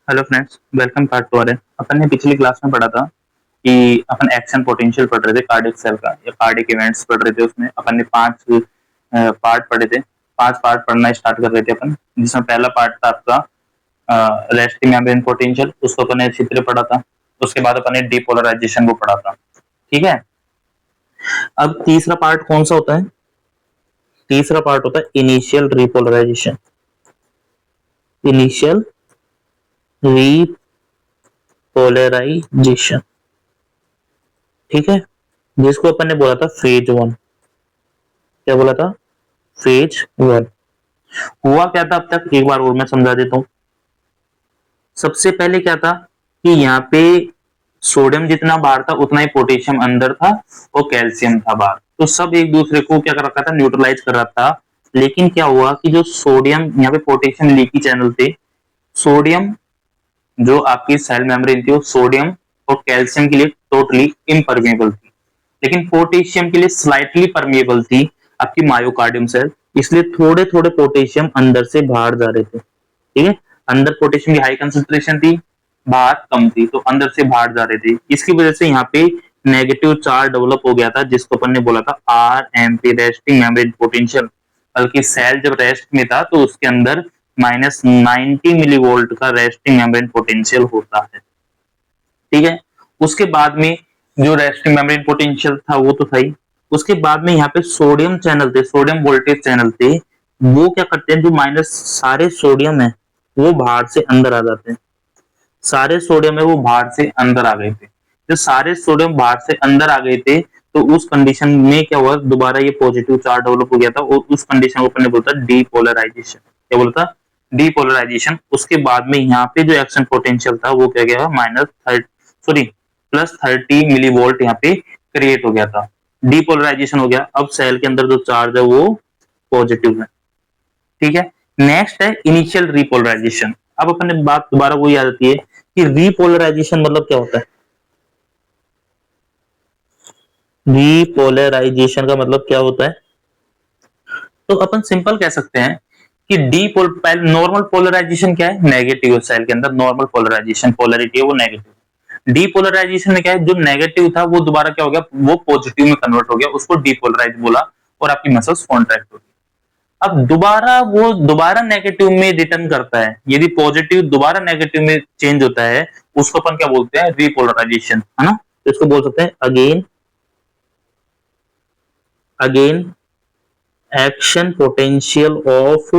Hello friends, welcome part 2 है। अपन ने पिछली क्लास में पढ़ा था कि अपन एक्शन पोटेंशियल पढ़ रहे थे कार्डियक सेल का या कार्डियक इवेंट्स पढ़ रहे थे। उसमें अपन ने 5 पार्ट पढ़े थे। 5 पार्ट पढ़ना स्टार्ट कर रहे थे अपन, जिसमें पहला पार्ट था आपका रेस्टिंग मेम्ब्रेन पोटेंशियल, उसको अपन ने अच्छी तरह पढ़ा था। उसके बाद अपन ने डीपोलराइजेशन को पढ़ा था। ठीक है, अब तीसरा पार्ट कौन सा होता है? तीसरा पार्ट होता है इनिशियल रिपोलराइजेशन। इनिशियल रिपोलराइजेशन, ठीक है, जिसको अपन ने बोला था फेज 1। क्या बोला था? फेज 1। हुआ क्या था अब तक, एक बार और मैं समझा देता हूं। सबसे पहले क्या था कि यहाँ पे सोडियम जितना बाहर था उतना ही पोटेशियम अंदर था और कैल्शियम था बाहर, तो सब एक दूसरे को क्या कर रखा था, न्यूट्रलाइज कर रहा था। लेकिन क्या हुआ कि जो सोडियम, यहाँ पे पोटेशियम लीकी चैनल थे। सोडियम जो आपकी सेल मेम्ब्रेन थी वो सोडियम और कैल्शियम के लिए टोटली इम्परमेबल थी, लेकिन पोटेशियम के लिए स्लाइटली परमेबल थी आपकी मायोकार्डियम सेल। इसलिए थोड़े थोड़े पोटेशियम अंदर से बाहर जा रहे थे। ठीक है, अंदर पोटेशियम की हाई कंसेंट्रेशन थी, बाहर कम थी, तो अंदर से बाहर जा रहे थे। इसकी वजह से यहाँ पे नेगेटिव चार्ज डेवलप हो गया था, जिसको अपन ने बोला था आरएमपी, रेस्टिंग मेम्ब्रेन पोटेंशियल। बल्कि सेल जब रेस्ट में था तो उसके अंदर -90 मिली वोल्ट का रेस्टिंग मेम्ब्रेन पोटेंशियल होता है। ठीक है, उसके बाद में जो रेस्टिंग मेम्ब्रेन पोटेंशियल था वो तो था ही। उसके बाद में यहाँ पे सोडियम चैनल थे, सोडियम वोल्टेज चैनल थे। वो क्या करते हैं, जो माइनस सारे सोडियम है वो बाहर से अंदर आ जाते हैं। सारे सोडियम है वो बाहर से अंदर आ गए थे। जो सारे सोडियम बाहर से अंदर आ गए थे, तो उस कंडीशन में क्या हुआ, दोबारा ये पॉजिटिव चार्ज डेवलप हो गया था और उस कंडीशन को अपन ने बोलता डीपोलराइजेशन। क्या बोलता? डीपोलराइजेशन। उसके बाद में यहाँ पे जो एक्शन पोटेंशियल था वो क्या गया, +30 मिली वोल्ट यहाँ पे क्रिएट हो गया था। डीपोलराइजेशन हो गया। अब सेल के अंदर जो चार्ज है वो पॉजिटिव है। ठीक है, नेक्स्ट है इनिशियल रिपोलराइजेशन। अब अपन ने बात दोबारा वही आ जाती है कि रिपोलराइजेशन मतलब क्या होता है। रिपोलराइजेशन का मतलब क्या होता है? तो अपन सिंपल कह सकते हैं कि नॉर्मल पोलराइजेशन क्या है, नेगेटिव। सेल के अंदर नॉर्मल पोलराइजेशन, पोलरिटी है वो नेगेटिव। डीपोलराइजेशन में क्या है, जो नेगेटिव था वो दोबारा क्या हो गया, वो पॉजिटिव में कन्वर्ट हो गया, उसको डीपोलराइज बोला और आपकी मसल्स कॉन्ट्रैक्ट हो गई। अब दोबारा नेगेटिव में रिटर्न करता है। यदि पॉजिटिव दोबारा नेगेटिव में चेंज होता है, उसको अपन क्या बोलते हैं, रिपोलराइजेशन, है ना। तो इसको बोल सकते हैं again action potential of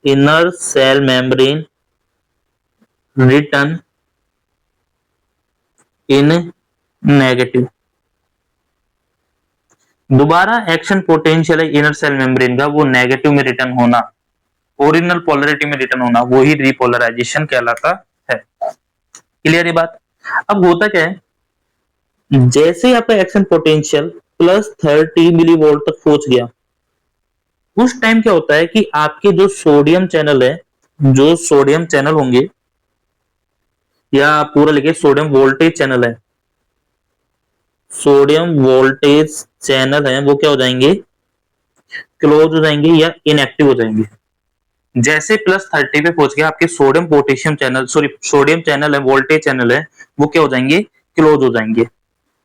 inner cell membrane return in negative. दोबारा एक्शन पोटेंशियल है इनर सेल मेम्ब्रेन का, वो नेगेटिव में रिटर्न होना, ओरिजिनल पोलरिटी में रिटर्न होना, वही रिपोलराइजेशन कहलाता है। क्लियर ये बात? अब होता क्या है, जैसे आपका एक्शन पोटेंशियल +30 मिली वोल्ट तक पहुंच गया, उस टाइम क्या होता है कि आपके जो सोडियम चैनल है, जो सोडियम चैनल होंगे, या पूरा लिखे सोडियम वोल्टेज चैनल है, सोडियम वोल्टेज चैनल है, वो क्या हो जाएंगे, क्लोज हो जाएंगे या इनएक्टिव हो जाएंगे। जैसे +30 पे पहुंच गया आपके sodium potassium channel, sorry sodium channel है, वोल्टेज चैनल है, वो क्या हो जाएंगे, क्लोज हो जाएंगे।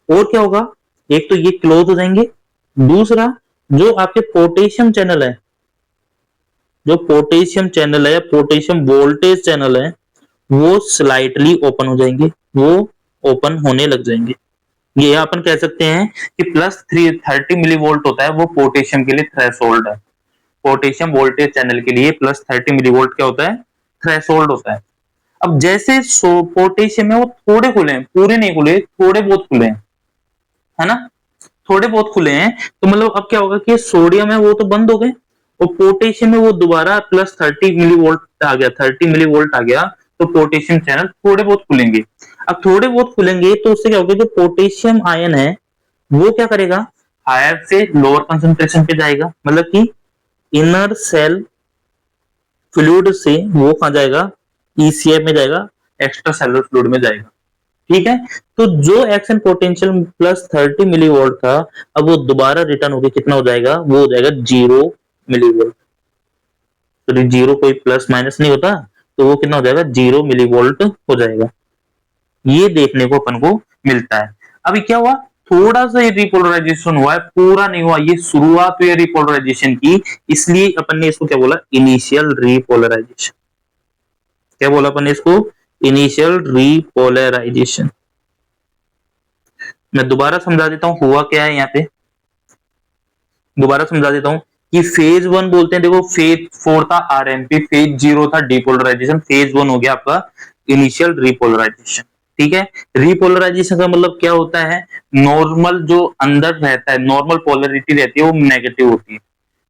और क्या होगा, एक तो ये क्लोज हो जाएंगे, दूसरा जो आपके पोटेशियम चैनल है, जो पोटेशियम चैनल है, पोटेशियम वोल्टेज चैनल है, वो स्लाइटली ओपन हो जाएंगे, वो ओपन होने लग जाएंगे। ये अपन कह सकते हैं कि +30 मिली वोल्ट होता है, वो पोटेशियम के लिए थ्रेशोल्ड है। पोटेशियम वोल्टेज चैनल के लिए +30 मिली वोल्ट क्या होता है, थ्रेशोल्ड होता है। अब जैसे पोटेशियम है वो थोड़े खुले हैं, पूरे नहीं खुले, थोड़े बहुत खुले हैं, है ना, थोड़े बहुत खुले हैं। तो मतलब अब क्या होगा कि सोडियम है वो तो बंद हो गए, और पोटेशियम है वो दोबारा +30 मिली वोल्ट आ गया, 30 मिली वोल्ट आ गया, तो पोटेशियम चैनल थोड़े बहुत खुलेंगे। अब थोड़े बहुत खुलेंगे तो उससे क्या होगा, जो पोटेशियम आयन है वो क्या करेगा, हायर से लोअर कंसंट्रेशन पे जाएगा, मतलब कि इनर सेल फ्लूइड से वो कहां जाएगा, ईसीएफ में जाएगा, एक्स्ट्रा सेलुलर फ्लूइड में जाएगा। ठीक है, तो जो एक्शन पोटेंशियल +30 मिली वोल्ट था, अब वो दोबारा रिटर्न होकर कितना हो जाएगा, वो हो जाएगा 0 मिली वोल्ट। तो जीरो कोई प्लस माइनस नहीं होता, तो वो कितना हो जाएगा, 0 मिलीवोल्ट हो जाएगा। ये देखने को अपन को मिलता है। अभी क्या हुआ, थोड़ा सा ये रिपोलराइजेशन हुआ है, पूरा नहीं हुआ, ये शुरुआत हुई है रिपोलराइजेशन की, इसलिए अपन ने इसको क्या बोला, इनिशियल रिपोलराइजेशन। क्या बोला अपन ने इसको, इनिशियल रिपोलराइजेशन। मैं दोबारा समझा देता हूं हुआ क्या है यहाँ पे, दोबारा समझा देता हूं कि फेज 1 बोलते हैं, देखो फेज 4 था आरएमपी, फेज 0 था डिपोलराइजेशन, फेज 1 हो गया आपका इनिशियल रिपोलराइजेशन। ठीक है, रिपोलराइजेशन का मतलब क्या होता है, नॉर्मल जो अंदर रहता है, नॉर्मल पोलरिटी रहती है वो नेगेटिव होती है,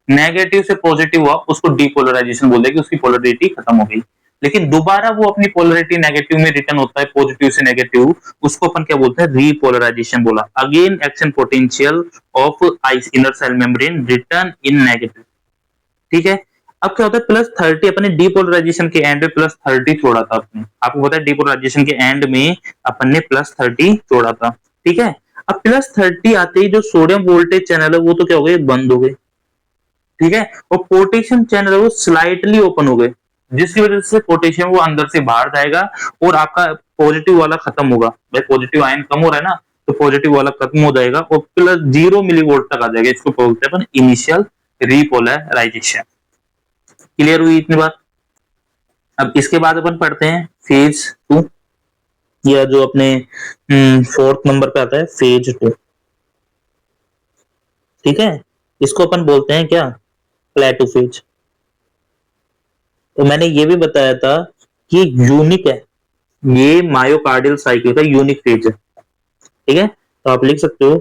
नेगेटिव से पॉजिटिव हुआ उसको डिपोलराइजेशन बोलते हैं कि उसकी पोलरिटी खत्म हो गई, लेकिन दोबारा वो अपनी पोलरिटी नेगेटिव में रिटर्न होता है, पॉजिटिव से नेगेटिव, उसको अपन क्या बोलते हैं, रीपोलराइजेशन बोला। Again action potential of ice inner cell membrane return in negative. ठीक है, अब क्या होता है, +30 अपने डिपोलराइजेशन के एंड में +30 छोड़ा था अपने, आपको पता है डिपोलराइजेशन के एंड में अपन ने +30 छोड़ा था। ठीक है, अब +30 आते ही जो सोडियम वोल्टेज चैनल है वो तो क्या हो गए, बंद हो गए। ठीक है, और पोटेशियम चैनल वो स्लाइटली ओपन हो गए, जिसकी वजह से पोटेशियम वो अंदर से बाहर जाएगा और आपका पॉजिटिव वाला खत्म होगा, भाई पॉजिटिव आयन कम हो रहा है ना, तो पॉजिटिव वाला खत्म हो जाएगा और +0 मिलीवोल्ट तक आ जाएगा, इसको बोलते हैं अपन इनिशियल रिपोलराइजेशन। क्लियर हुई इतनी बात। अब इसके बाद अपन पढ़ते हैं फेज 2, या जो अपने 4th नंबर पे आता है फेज 2। ठीक है, इसको अपन बोलते हैं क्या, प्लेटो फेज। तो मैंने ये भी बताया था कि यूनिक है, ये मायोकार्डियल साइकिल का यूनिक फेज है। ठीक है, तो आप लिख सकते हो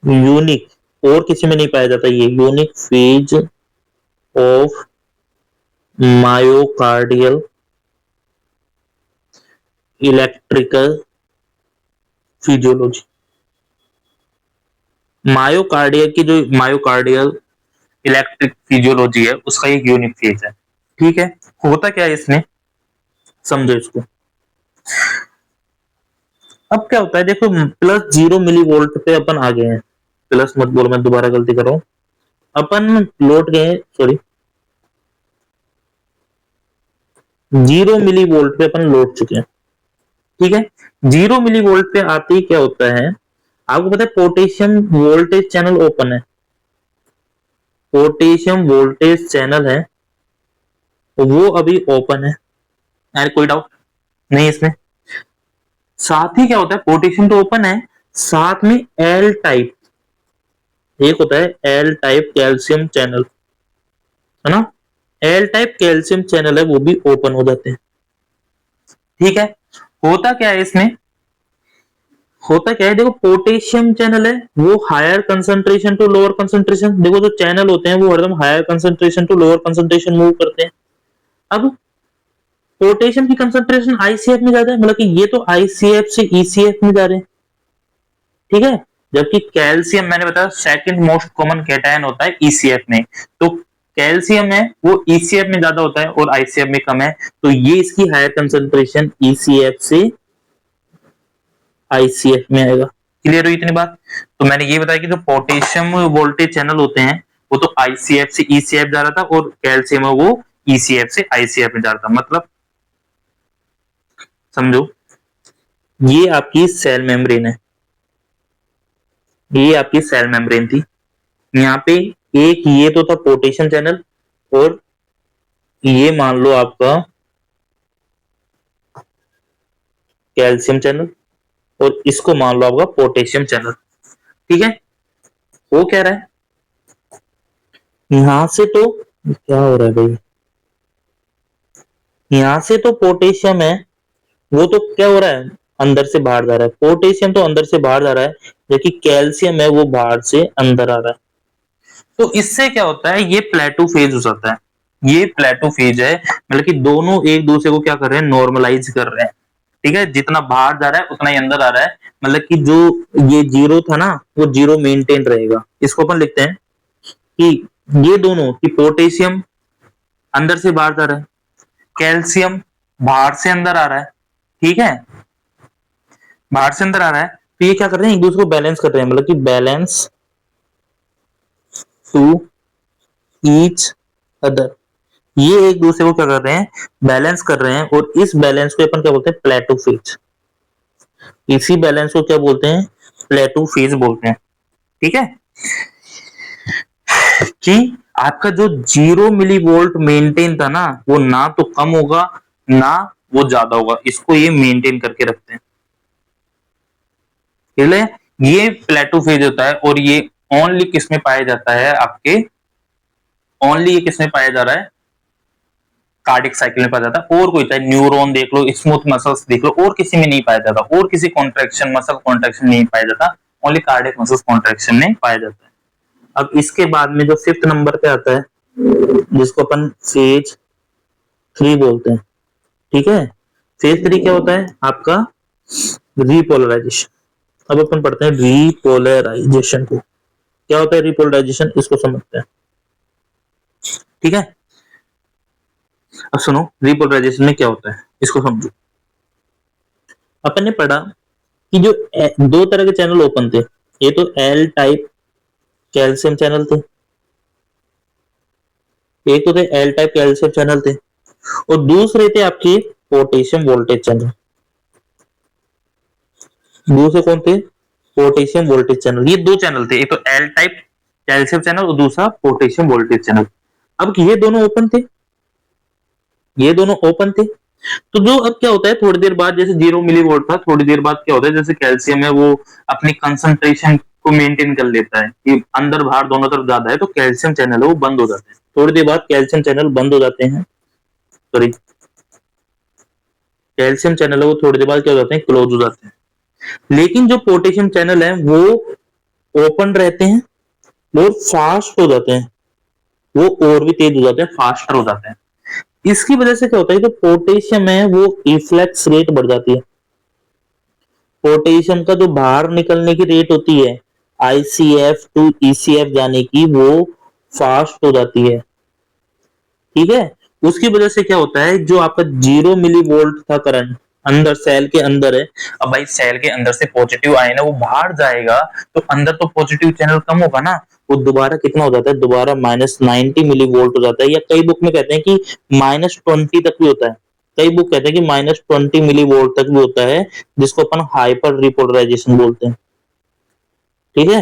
यूनिक, और किसी में नहीं पाया जाता, ये unique phase of myocardial electrical physiology. Myocardial की जो मायोकार्डियल इलेक्ट्रिक फिजियोलॉजी है उसका एक यूनिक फेज है। ठीक है, होता क्या है इसमें, समझो इसको। अब क्या होता है, देखो +0 मिलीवोल्ट पे अपन आ गए हैं, प्लस मत बोलो, मैं दोबारा गलती कर रहा हूं, अपन लौट गए, सॉरी 0 मिलीवोल्ट पे अपन लौट चुके हैं। ठीक है, 0 मिलीवोल्ट पे आते ही क्या होता है, आपको पता है पोटेशियम वोल्टेज चैनल ओपन है, पोटेशियम वोल्टेज चैनल है वो अभी ओपन है, यार कोई डाउट नहीं इसमें। साथ ही क्या होता है, पोटेशियम तो ओपन है, साथ में एल टाइप, एक होता है एल टाइप कैल्शियम चैनल, है ना, एल टाइप कैल्शियम चैनल है वो भी ओपन हो जाते हैं। ठीक है, होता क्या है इसमें, होता क्या है, देखो पोटेशियम चैनल है वो higher concentration to lower concentration, देखो जो चैनल होते हैं वो हरदम higher concentration to lower concentration move करते हैं। अब पोटेशियम की कंसंट्रेशन आईसीएफ में ज्यादा है, मतलब कि ये तो आईसीएफ से ईसीएफ में जा रहे हैं। ठीक है, जबकि कैल्शियम मैंने बताया सेकंड मोस्ट कॉमन कैटायन होता है ईसीएफ में, तो कैल्शियम है वो ईसीएफ में ज्यादा होता है और आईसीएफ में कम है, तो ये इसकी हायर कंसंट्रेशन ईसीएफ से आईसीएफ में आएगा। क्लियर हुई इतनी बात। तो मैंने ये बताया कि जो पोटेशियम वोल्टेज चैनल होते हैं वो तो आईसीएफ से ईसीएफ जा रहा था और कैल्शियम है वो ईसीएफ से आईसीएफ में जा रहा था, मतलब समझो ये आपकी सेल मेम्ब्रेन है, ये आपकी सेल मेम्ब्रेन थी, यहाँ पे एक ये तो था पोटेशियम चैनल और ये मान लो आपका कैल्शियम चैनल और इसको मान लो आपका पोटेशियम चैनल। ठीक है, वो कह रहा है यहां से तो क्या हो रहा है भाई, यहां से तो पोटेशियम है वो तो क्या हो रहा है, अंदर से बाहर जा रहा है, पोटेशियम तो अंदर से बाहर जा रहा है, जबकि कैल्शियम है वो बाहर से अंदर आ रहा है। तो इससे क्या होता है, ये प्लेटो फेज हो जाता है, ये प्लेटो फेज है, मतलब कि दोनों एक दूसरे को क्या कर रहे हैं, नॉर्मलाइज कर रहे हैं। ठीक है, जितना बाहर जा रहा है उतना ही अंदर आ रहा है, मतलब कि जो ये 0 था ना वो 0 मेंटेन रहेगा। इसको अपन लिखते हैं कि ये दोनों की पोटेशियम अंदर से बाहर जा रहा है, कैल्शियम बाहर से अंदर आ रहा है। ठीक है, बाहर से अंदर आ रहा है, तो ये क्या कर रहे हैं, एक दूसरे को बैलेंस कर रहे हैं, मतलब कि बैलेंस टू ईच अदर, ये एक दूसरे को क्या कर रहे हैं, बैलेंस कर रहे हैं, और इस बैलेंस को अपन क्या बोलते हैं, प्लेटो फेज। इसी बैलेंस को क्या बोलते हैं, प्लेटो फेज बोलते हैं। ठीक है, कि आपका जो 0 मिली वोल्ट मेंटेन था ना, वो ना तो कम होगा ना वो ज्यादा होगा, इसको ये मेंटेन करके रखते हैं। इसलिए ये प्लेटो फेज होता है, और ये ओनली किस में पाया जाता है आपके, ओनली ये किस में पाया जा रहा है, कार्डिक साइकिल में पाया जाता है। और कोई चाहे न्यूरॉन देख लो, स्मूथ मसल्स देख लो, और किसी में नहीं पाया जाता, और किसी कॉन्ट्रैक्शन मसल कॉन्ट्रैक्शन नहीं पाया जाता, ओनली कार्डिक मसल्स कॉन्ट्रैक्शन में पाया जाता है। अब इसके बाद में जो 5th नंबर पे आता है, जिसको अपन फेज 3 बोलते हैं। ठीक है, फेज 3 क्या होता है आपका, रिपोलराइजेशन। अब अपन पढ़ते हैं रिपोलराइजेशन को। क्या होता है रिपोलराइजेशन, इसको समझते हैं। ठीक है, अब सुनो रिपोलराइजेशन में क्या होता है, इसको समझो। अपन ने पढ़ा कि जो दो तरह के चैनल ओपन थे, ये तो एल टाइप कैल्शियम चैनल थे, एक तो थे एल टाइप कैल्शियम चैनल थे, और दूसरे थे आपके पोटेशियम वोल्टेज चैनल। दूसरे कौन थे, पोटेशियम वोल्टेज चैनल। ये दो चैनल थे, एक तो एल टाइप कैल्शियम चैनल और दूसरा पोटेशियम वोल्टेज चैनल। अब ये दोनों ओपन थे, ये दोनों ओपन थे, तो जो अब क्या होता है, थोड़ी देर बाद जैसे 0 मिली वोल्ट था, थोड़ी देर बाद क्या होता है, जैसे कैल्शियम है वो अपनी कंसंट्रेशन को मेंटेन कर लेता है कि अंदर बाहर दोनों तरफ ज्यादा है, तो कैल्शियम चैनल है वो बंद हो जाते हैं। थोड़ी देर बाद कैल्शियम चैनल बंद हो जाते हैं, सॉरी कैल्शियम चैनल है वो थोड़ी देर बाद क्या हो जाते हैं, क्लोज हो जाते हैं। लेकिन जो पोटेशियम चैनल है वो ओपन रहते हैं और फास्ट हो जाते हैं, वो और भी तेज हो जाते हैं, फास्टर हो जाते हैं। इसकी वजह से क्या होता है, जो पोटेशियम है वो इफ्लेक्स रेट बढ़ जाती है। पोटेशियम का जो बाहर निकलने की रेट होती है आईसीएफ टू ईसीएफ जाने की, वो फास्ट हो जाती है। ठीक है, उसकी वजह से क्या होता है, जो आपका 0 मिली वोल्ट था करंट अंदर सेल के अंदर है, अब भाई सेल के अंदर से पॉजिटिव आयन है वो बाहर जाएगा, तो अंदर तो पॉजिटिव चैनल कम होगा ना, वो दोबारा कितना हो जाता है, दोबारा -90 मिली वोल्ट हो जाता है, या कई बुक में कहते हैं कि -20 तक भी होता है। कई बुक कहते हैं कि -20 मिली वोल्ट तक भी होता है, जिसको अपन हाइपर रिपोलराइजेशन बोलते हैं। ठीक है,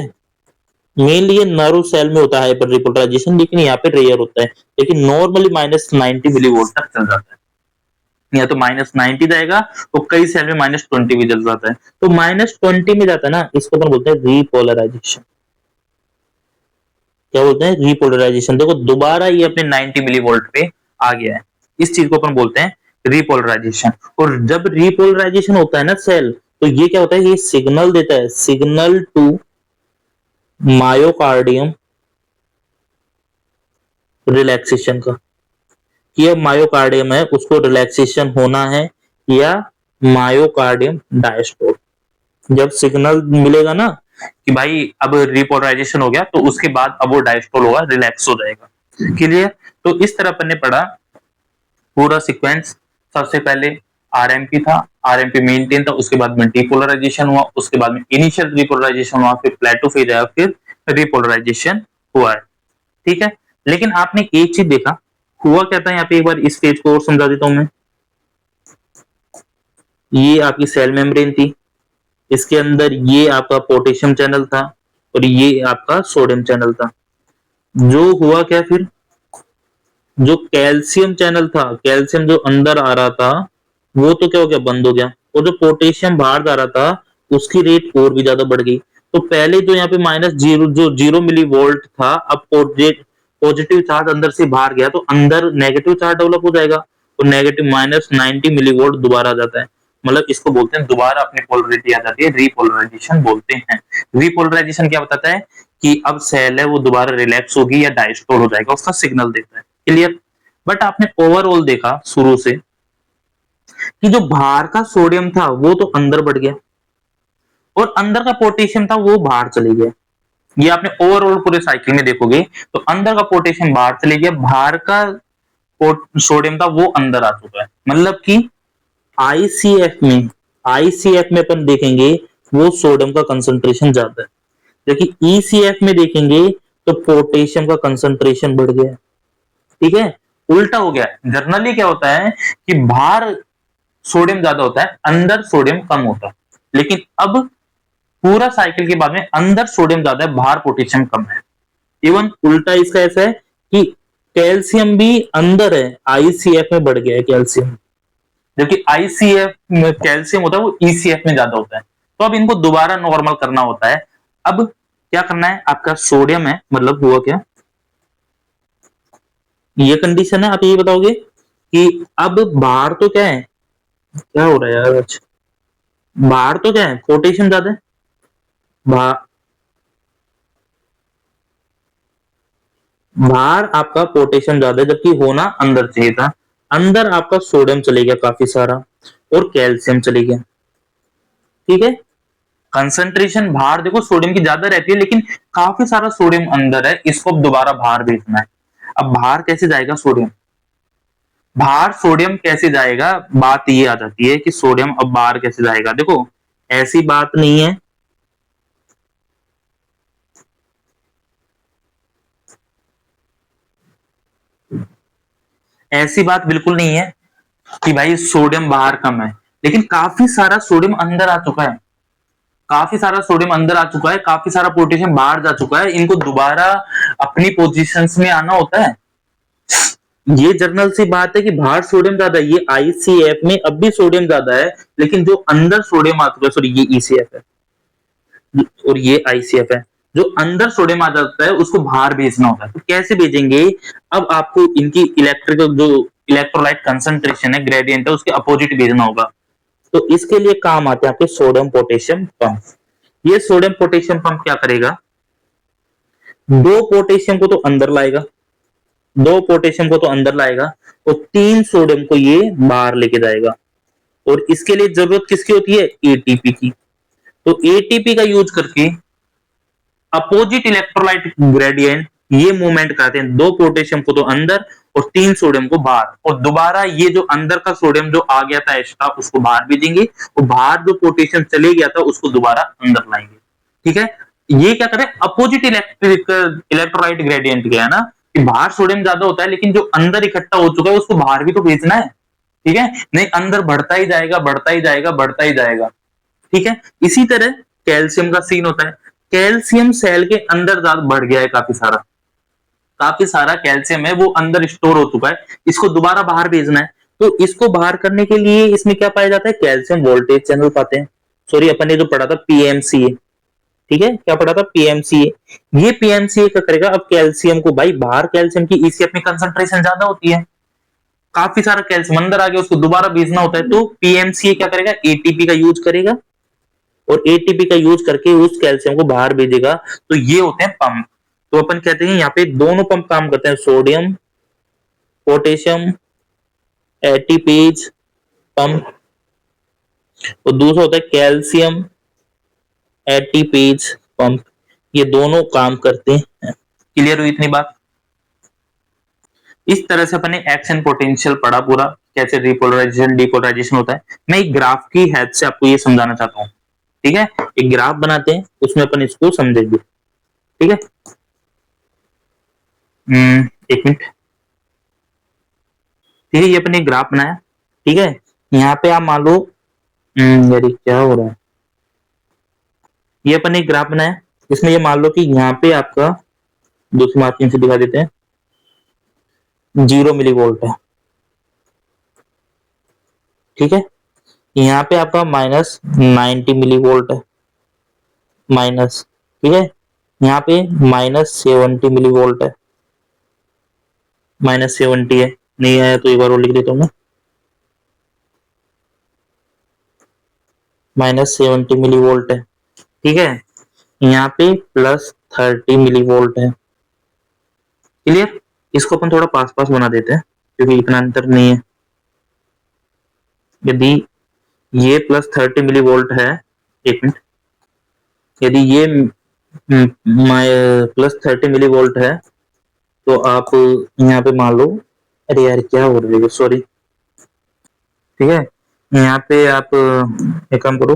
मेनली ये नर्व सेल में होता है हाइपर रिपोलराइजेशन, लेकिन यहाँ पे रेयर होता है, लेकिन नॉर्मली -90 मिली वोल्ट तक चल जाता है। या तो -90 जाएगा, तो कई सेल में -20 भी चल जाता है, तो -20 में जाता है ना, इसको अपन बोलते हैं रिपोलराइजेशन। क्या बोलते हैं, रिपोलराइजेशन। देखो दोबारा ये अपने 90 मिलीवोल्ट पे आ गया है, इस चीज को अपन बोलते हैं रिपोलराइजेशन। और जब रिपोलराइजेशन होता है ना सेल, तो ये क्या होता है, ये सिग्नल देता है, सिग्नल टू मायोकार्डियम रिलैक्सेशन का, कि अब मायोकार्डियम है उसको रिलैक्सेशन होना है, या मायोकार्डियम डायस्टोल। जब सिग्नल मिलेगा ना कि भाई अब रिपोलराइजेशन हो गया, तो उसके बाद अब वो डायस्टोल होगा, रिलैक्स हो जाएगा। क्लियर, तो इस तरह अपन ने पढ़ा पूरा सीक्वेंस। सबसे पहले आरएमपी था, आरएमपी मेंटेन था, उसके बाद में डिपोलराइजेशन हुआ, उसके बाद में इनिशियल रिपोलराइजेशन हुआ, फिर प्लेटो फेज आया, फिर रिपोलराइजेशन हुआ है। ठीक है, लेकिन आपने एक चीज देखा, हुआ क्या था यहाँ पे, एक बार इस पेज को और समझा देता हूं मैं। ये आपकी सेल मेम्ब्रेन थी, इसके अंदर ये आपका पोटेशियम चैनल था, और ये आपका सोडियम चैनल था। जो हुआ क्या फिर, जो कैल्शियम चैनल था, कैल्शियम जो अंदर आ रहा था, वो तो क्या हो गया, बंद हो गया, और जो पोटेशियम बाहर जा रहा था, उसकी रेट और भी ज्यादा बढ़ गई। तो पहले जो यहाँ पे -0 मिली वोल्ट था, अब पॉजिटिव चार्ज अंदर से बाहर गया, तो अंदर नेगेटिव चार्ज डेवलप हो जाएगा, तो नेगेटिव -90 मिली वोल्ट दोबारा आ जाता है। मतलब इसको बोलते हैं दोबारा अपनी पोलरिटी आ जाती है, रिपोलराइजेशन बोलते हैं। रिपोलराइजेशन क्या बताता है कि अब सेल है वो दोबारा रिलैक्स होगी या डायस्टोल हो जाएगा, उसका सिग्नल देता है। क्लियर, बट आपने ओवरऑल देखा शुरू से कि जो बाहर का सोडियम था वो तो अंदर बढ़ गया, और अंदर का पोटेशियम था वो बाहर चले गया। ये आपने ओवरऑल पूरे साइकिल में देखोगे, तो अंदर का पोटेशियम बाहर चले गया, बाहर का सोडियम था वो अंदर आ चुका है। मतलब कि आईसीएफ में अपन देखेंगे वो सोडियम का कंसंट्रेशन ज्यादा है, लेकिन ईसीएफ में देखेंगे तो पोटेशियम का कंसंट्रेशन बढ़ गया है। ठीक है, उल्टा हो गया। जनरली क्या होता है कि बाहर सोडियम ज्यादा होता है, अंदर सोडियम कम होता है, लेकिन अब पूरा साइकिल के बाद में अंदर सोडियम ज्यादा है, बाहर पोटेशियम कम है। इवन उल्टा इसका ऐसा है कि कैल्शियम भी अंदर है, आईसीएफ में बढ़ गया है कैल्शियम, जबकि आईसीएफ में कैल्शियम होता है वो ईसीएफ में ज्यादा होता है। तो अब इनको दोबारा नॉर्मल करना होता है। अब क्या करना है, आपका सोडियम है, मतलब हुआ क्या, ये कंडीशन है, आप ये बताओगे कि अब बाहर तो क्या है, क्या हो रहा है यार, अच्छा बाहर तो क्या है, पोटेशियम ज्यादा है, बाहर बाहर आपका पोटेशियम ज्यादा है, जबकि होना अंदर चाहिए था। अंदर आपका सोडियम चले गया काफी सारा और कैल्शियम चले गया। ठीक है, कंसंट्रेशन बाहर देखो सोडियम की ज्यादा रहती है, लेकिन काफी सारा सोडियम अंदर है, इसको अब दोबारा बाहर भेजना है। अब बाहर कैसे जाएगा सोडियम, बाहर सोडियम कैसे जाएगा, बात ये आ जाती है कि सोडियम अब बाहर कैसे जाएगा। देखो ऐसी बात नहीं है, ऐसी बात बिल्कुल नहीं है कि भाई सोडियम बाहर कम है, लेकिन काफी सारा सोडियम अंदर आ चुका है, काफी सारा सोडियम अंदर आ चुका है, काफी सारा पोटेशियम बाहर जा चुका है, इनको दोबारा अपनी पोजीशंस में आना होता है। ये जर्नल सी बात है कि बाहर सोडियम ज्यादा है, ये आईसीएफ में अब भी सोडियम ज्यादा है, लेकिन जो अंदर सोडियम आ चुका है, सॉरी ये ईसीएफ है और ये आईसीएफ है, जो अंदर सोडियम आ जाता है उसको बाहर भेजना होता है। तो कैसे भेजेंगे, अब आपको इनकी इलेक्ट्रिकल जो इलेक्ट्रोलाइट कंसंट्रेशन है, ग्रेडियंट है, उसके अपोजिट भेजना होगा। तो इसके लिए काम आते हैं आपके सोडियम पोटेशियम पंप। ये सोडियम पोटेशियम पंप क्या करेगा, दो पोटेशियम को तो अंदर लाएगा, दो पोटेशियम को तो अंदर लाएगा और तीन सोडियम को ये बाहर लेके जाएगा। और इसके लिए जरूरत किसकी होती है, एटीपी की। तो एटीपी का यूज करके अपोजिट इलेक्ट्रोलाइट ग्रेडियंट ये मूवमेंट करते हैं, दो पोटेशियम को तो अंदर और तीन सोडियम को बाहर, और दोबारा ये जो अंदर का सोडियम जो आ गया था एक्स्ट्रा उसको बाहर भेजेंगे, और बाहर जो पोटेशियम चले गया था उसको दोबारा अंदर लाएंगे। ठीक है, ये क्या करें, अपोजिट इलेक्ट्रोलाइट ग्रेडियंट क्या है ना, कि बाहर सोडियम ज्यादा होता है, लेकिन जो अंदर इकट्ठा हो चुका है उसको बाहर भी तो भेजना है। ठीक है, नहीं अंदर बढ़ता ही जाएगा, बढ़ता ही जाएगा, बढ़ता ही जाएगा। ठीक है, इसी तरह कैल्शियम का सीन होता है, कैल्शियम सेल के अंदर ज्यादा बढ़ गया है, काफी सारा कैल्शियम है वो अंदर स्टोर हो चुका है, इसको दोबारा बाहर भेजना है। तो इसको बाहर करने के लिए इसमें क्या पाया जाता है, कैल्शियम वोल्टेज चैनल पाते हैं। सॉरी अपन ने जो पढ़ा था पीएमसीए, ठीक है, क्या पढ़ा था, पीएमसीए। ये पीएमसीए क्या करेगा, अब कैल्शियम को, भाई बाहर कैल्शियम की ईसीएफ में कंसंट्रेशन ज्यादा होती है, काफी सारा कैल्शियम अंदर आ गया, उसको दोबारा भेजना होता है, तो पीएमसीए क्या करेगा, एटीपी का यूज करेगा और एटीपी का यूज करके उस कैल्शियम को बाहर भेजेगा। तो ये होते हैं पंप। तो अपन कहते हैं यहाँ पे दोनों पंप काम करते हैं, सोडियम पोटेशियम एटीपीज पंप, और दूसरा होता है कैल्शियम एटीपीज पंप। ये दोनों काम करते हैं। क्लियर हुई इतनी बात। इस तरह से अपने एक्शन पोटेंशियल पढ़ा पूरा, कैसे रिपोलराइजेशन डिपोलराइजेशन होता है। मैं एक ग्राफ की हेल्प से आपको ये समझाना चाहता हूँ। ठीक है, एक ग्राफ बनाते हैं, उसमें अपन इसको समझेंगे। ठीक है, एक मिनट। ठीक है, ये अपन एक ग्राफ बनाया। ठीक है, यहाँ पे आप मान लो, यार क्या हो रहा है, ये अपन एक ग्राफ बनाया, इसमें ये मान लो कि यहाँ पे आपका दूसरी मार्किंग से दिखा देते हैं, 0 मिली वोल्ट है। ठीक है, यहाँ पे आपका -90 मिली वोल्ट है, माइनस। ठीक है, यहाँ पे -70 मिली वोल्ट है, -70 है, नहीं आया तो एक बार और लिख देता हूँ मैं, -70 मिली वोल्ट है। ठीक है, यहाँ पे +30 मिली वोल्ट है। क्लियर, इसको अपन थोड़ा पास पास बना देते हैं क्योंकि इतना अंतर नहीं है। यदि ये +30 मिली वोल्ट है, एक मिनट, यदि ये +30 मिली वोल्ट है, तो आप यहाँ पे मान लो, अरे यार क्या हो रही है, सॉरी। ठीक है, यहाँ पे आप एक काम करो,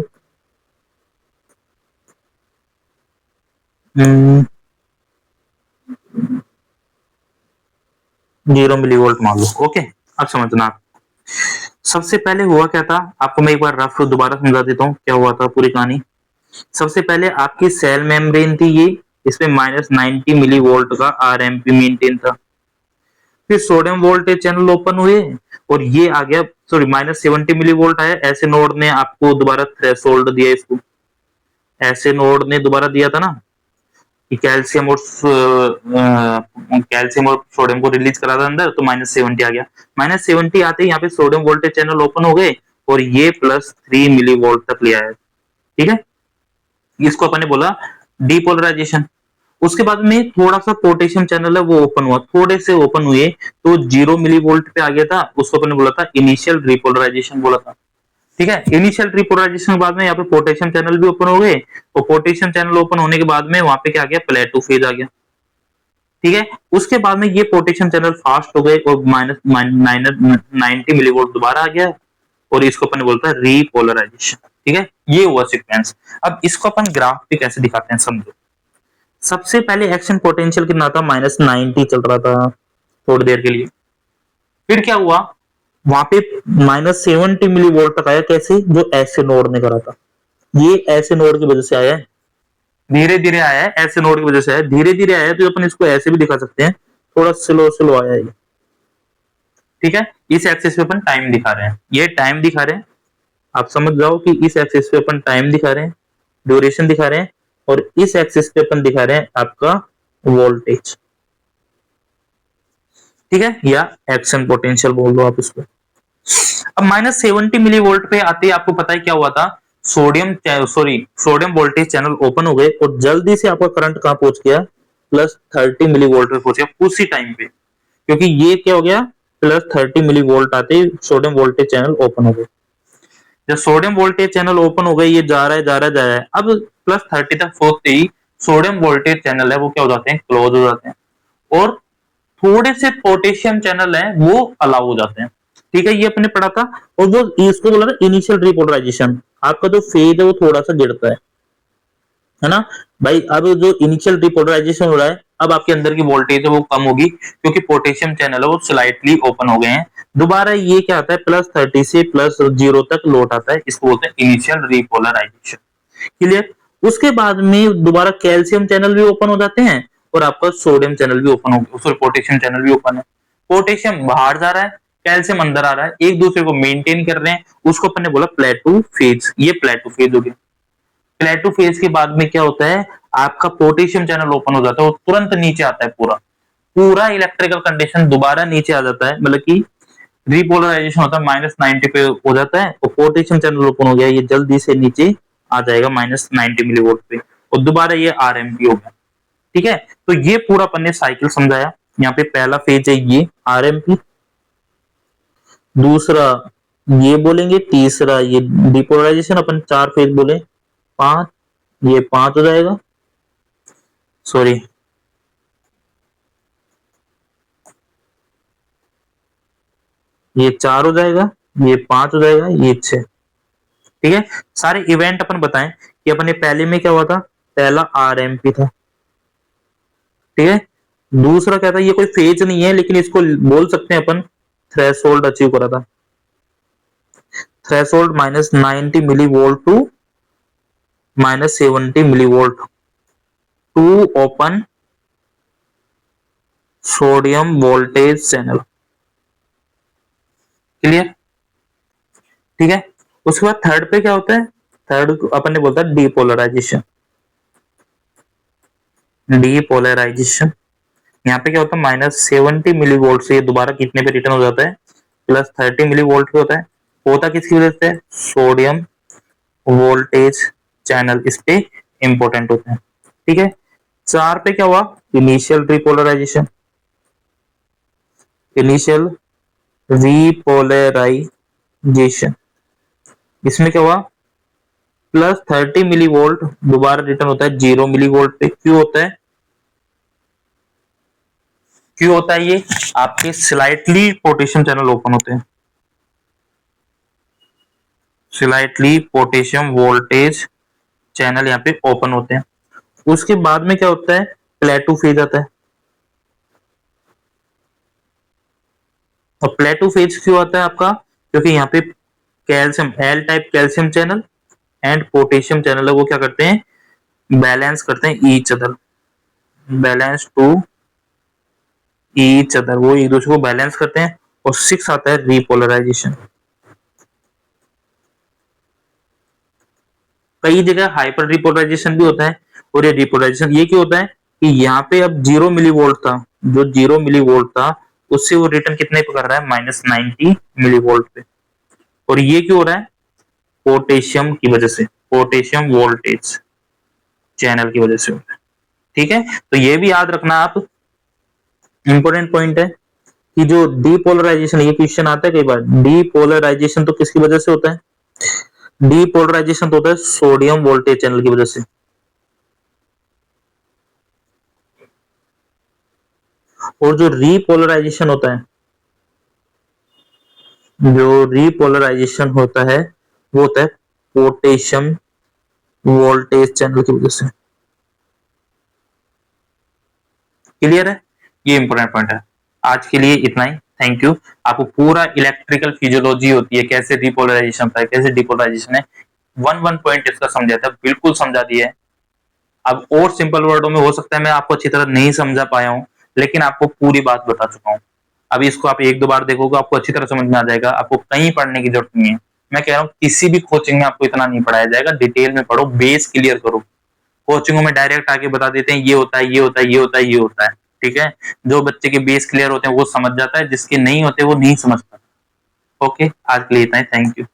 0 मिली वोल्ट मान लो। ओके, अब समझना आप। सबसे पहले हुआ क्या था, आपको मैं एक बार रफ दोबारा समझा देता हूँ क्या हुआ था पूरी कहानी। सबसे पहले आपकी सेल मेम्ब्रेन थी ये, इसमें -90 मिली वोल्ट का आरएमपी मेंटेन था। फिर सोडियम वोल्टेज चैनल ओपन हुए और ये आ गया, सॉरी -70 मिली वोल्ट आया। ऐसे नोड ने आपको दोबारा थ्रेशोल्ड दिया, इसको ऐसे नोड ने दोबारा दिया था ना कि कैल्शियम और सोडियम को रिलीज करा था अंदर, तो -70 आ गया। -70 आते ही यहाँ पे सोडियम वोल्टेज चैनल ओपन हो गए और ये +3 मिली वोल्ट तक ले आया। ठीक है, इसको अपन ने बोला डीपोलराइजेशन। उसके बाद में थोड़ा सा पोटेशियम चैनल है वो ओपन हुआ, थोड़े से ओपन हुए तो 0 मिली वोल्ट पे आ गया था, उसको अपन ने बोला था इनिशियल रिपोलराइजेशन बोला था। ठीक है, इनिशियल रिपोलराइजेशन के बाद में यहाँ पे पोटेशियम चैनल भी ओपन हो गए और पोटेशियम चैनल ओपन होने के बाद में वहां पे क्या आ गया, प्लेटो फेज आ गया। ठीक है, उसके बाद में ये पोटेशियम चैनल फास्ट हो गए और -90 मिली वोल्ट दोबारा आ गया और इसको अपन बोलता है रिपोलराइजेशन। ठीक है, ये हुआ सीक्वेंस। अब इसको अपन ग्राफ पे कैसे दिखाते हैं समझो। सबसे पहले एक्शन पोटेंशियल कितना था, -90 चल रहा था थोड़ी देर के लिए। फिर क्या हुआ, वहां पे -70 मिली वोल्ट तक आया। कैसे, जो ऐसे नोड ने करा था, ये ऐसे नोड की वजह से आया है, धीरे धीरे आया है, ऐसे नोड की वजह से आया, धीरे धीरे आया है, तो अपन इसको ऐसे भी दिखा सकते हैं, थोड़ा स्लो स्लो आया है। ठीक है, इस एक्सिस पे अपन टाइम दिखा रहे हैं, ये टाइम दिखा रहे हैं। आप समझ जाओ कि इस एक्सिस पे अपन टाइम दिखा रहे हैं, ड्यूरेशन दिखा रहे हैं, और इस एक्सिस पे अपन दिखा रहे हैं आपका वोल्टेज। ठीक है, या एक्शन पोटेंशियल बोल दो आप इसको। अब -70 मिली वोल्ट पे आते ही आपको पता है क्या हुआ था, सोडियम वोल्टेज चैनल ओपन हो गए और जल्दी से आपका करंट कहां पहुंच गया, +30 मिली वोल्ट पे पहुंच गया उसी टाइम पे, क्योंकि ये क्या हो गया, +30 मिली वोल्ट आते ही सोडियम वोल्टेज चैनल ओपन हो गए। जब सोडियम वोल्टेज चैनल ओपन हो गए, ये जा रहा है जा रहा है जा रहा है, अब +30 तक पहुंचते ही सोडियम वोल्टेज चैनल है वो क्या हो जाते हैं, क्लोज हो जाते हैं, और थोड़े से पोटेशियम चैनल है वो अलाउ हो जाते हैं। ठीक है, ये अपने पढ़ा था, और वो इसको बोला था इनिशियल रिपोलराइजेशन। आपका जो फेज है वो थोड़ा सा गिरता है ना भाई। अब जो इनिशियल रिपोलराइजेशन हो रहा है, अब आपके अंदर की वोल्टेज है वो कम होगी, क्योंकि पोटेशियम चैनल है वो स्लाइटली ओपन हो गए हैं। दोबारा ये क्या आता है, +30 से +0 तक लौट आता है, इसको बोलते हैं इनिशियल रिपोलराइजेशन। क्लियर। उसके बाद में दोबारा कैल्शियम चैनल भी ओपन हो जाते हैं और आपका सोडियम चैनल भी ओपन हो, सॉरी पोटेशियम चैनल भी ओपन है। पोटेशियम बाहर जा रहा है, कैल्शियम अंदर आ रहा है, एक दूसरे को मेंटेन कर रहे हैं, उसको अपन ने बोला प्लेटो फेज। ये प्लेटो फेज हो गया। प्लेटो फेज के बाद में क्या होता है, आपका पोटेशियम चैनल ओपन हो जाता है, वो तुरंत नीचे आता है, पूरा पूरा इलेक्ट्रिकल कंडीशन दोबारा नीचे आ जाता है, मतलब कि रिपोलराइजेशन होता है, -90 पे हो जाता है और पोटेशियम चैनल ओपन हो गया, ये जल्दी से नीचे आ जाएगा -90 मिली वोल्ट पे, और दोबारा ये आरएमपी हो गया। ठीक है, तो ये पूरा अपन ने साइकिल समझाया। यहाँ पे पहला फेज है ये आरएमपी, दूसरा ये बोलेंगे, तीसरा ये डिपोलराइजेशन, अपन 4 फेज बोले, 5, ये 5 हो जाएगा, सॉरी ये 4 हो जाएगा, ये 5 हो जाएगा, ये 6। ठीक है, सारे इवेंट अपन बताएं कि अपन ने पहले में क्या हुआ था, पहला आरएमपी था। ठीक है, दूसरा क्या था, ये कोई फेज नहीं है लेकिन इसको बोल सकते हैं अपन थ्रेशोल्ड अचीव करा था। Threshold -90 millivolt to -70 millivolt to open sodium voltage channel. Clear. ठीक है, उसके बाद थर्ड पे क्या होता है, थर्ड अपन ने बोलता है डीपोलराइजेशन। डीपोलराइजेशन यहाँ पे क्या होता है, -70 मिली वोल्ट से दोबारा कितने पे रिटर्न हो जाता है, +30 मिली वोल्ट पे होता है। होता किसकी वजह से, सोडियम वोल्टेज चैनल इस पे इंपॉर्टेंट होते हैं। ठीक है, 4 पे क्या हुआ, इनिशियल रिपोलराइजेशन। इनिशियल रिपोलराइजेशन, इसमें क्या हुआ, +30 मिली वोल्ट दोबारा रिटर्न होता है 0 मिली वोल्ट पे। क्यों होता है, क्यों होता है ये, आपके स्लाइटली पोटेशियम चैनल ओपन होते हैं, स्लाइटली पोटेशियम वोल्टेज चैनल यहाँ पे ओपन होते हैं। उसके बाद में क्या होता है, प्लेटो फेज आता है। और प्लेटो फेज क्यों आता है आपका, क्योंकि यहाँ पे calcium L type calcium channel and potassium channel है, वो क्या करते हैं, बैलेंस करते हैं each other, balance to each other, वो एक दूसरे को बैलेंस करते हैं। और 6 आता है रिपोलराइजेशन। कई जगह हाइपर रिपोलराइजेशन भी होता है। और ये रिपोलराइजेशन ये क्यों होता है कि यहाँ पे अब 0 मिली वोल्ट था, जो 0 मिली वोल्ट था उससे वो रिटर्न कितने पे कर रहा है, -90 मिली वोल्ट पे। और ये क्यों हो रहा है, पोटेशियम की वजह से, पोटेशियम वोल्टेज चैनल की वजह से। ठीक है, तो ये भी याद रखना आप, इंपॉर्टेंट पॉइंट है कि जो डीपोलराइजेशन, ये क्वेश्चन आता है कई बार, डीपोलराइजेशन तो किसकी वजह से होता है, डीपोलराइजेशन तो होता है सोडियम वोल्टेज चैनल की वजह से। और जो रीपोलराइजेशन होता है, जो रीपोलराइजेशन होता है वो होता है पोटेशियम वोल्टेज चैनल की वजह से। क्लियर है, ये इंपॉर्टेंट पॉइंट है। आज के लिए इतना ही, थैंक यू। आपको पूरा इलेक्ट्रिकल फिजियोलॉजी होती है, कैसे रिपोलराइजेशन होता है, कैसे डिपोलराइजेशन है, वन पॉइंट इसका समझा था, बिल्कुल समझा दिया है। अब और सिंपल वर्डों में हो सकता है मैं आपको अच्छी तरह नहीं समझा पाया हूं, लेकिन आपको पूरी बात बता चुका हूं। अभी इसको आप 1-2 बार देखोगे, आपको अच्छी तरह समझ में आ जाएगा, आपको कहीं पढ़ने की जरूरत नहीं है। मैं कह रहा हूँ किसी भी कोचिंग में आपको इतना नहीं पढ़ाया जाएगा, डिटेल में पढ़ो, बेस क्लियर करो। कोचिंगों में डायरेक्ट आके बता देते हैं ये होता है, ये होता है, ये होता है, ये होता है। ठीक है, जो बच्चे के बेस क्लियर होते हैं वो समझ जाता है, जिसके नहीं होते वो नहीं समझ पाता। ओके, आज के लिए इतना ही, थैंक यू।